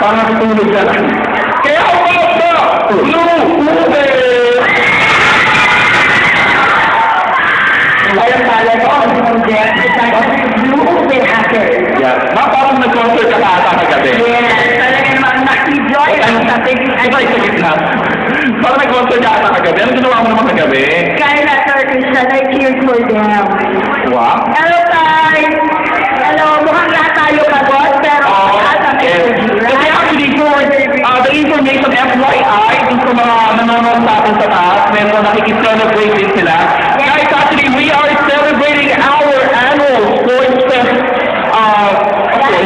Parang natulog ka lang. Kaya ako ba? Ube! Ayun pala ko, ube hacker. Yeah. Parang nag-concert ka ata kagabi. Yes, talaga naman naki-joy ang sabi. Parang nag-concert ka ata kagabi. Ano ginawa mo naman kagabi? Kaya na Turkish na I cheered for them. Wow. Hello, Tay! Hello, mukhang lahat tayo pagod, pero Kasi actually, for the information, FYI, dun sa mga nanonood sa atin sa taas, meron nakikicelebrate din sila. Guys, actually, we are celebrating our annual sports fest. Annual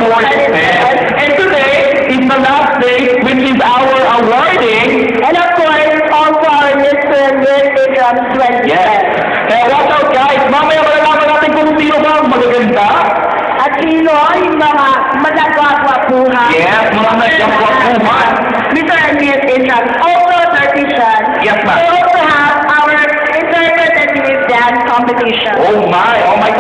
sports fest. And today is the last day, which is our awarding. And of course, also our Mr. Birthday from 20. Yes. Kaya watch out, guys. Mamaya malalaman natin kung sino ba ang magaganda. At sino yung mga madagwagwapuhan. Yes, mga madagwagwapuhan. Mr. and Miss Ishan, also Turkishan. Yes, ma'am. We also have our interpretative dance competition. Oh my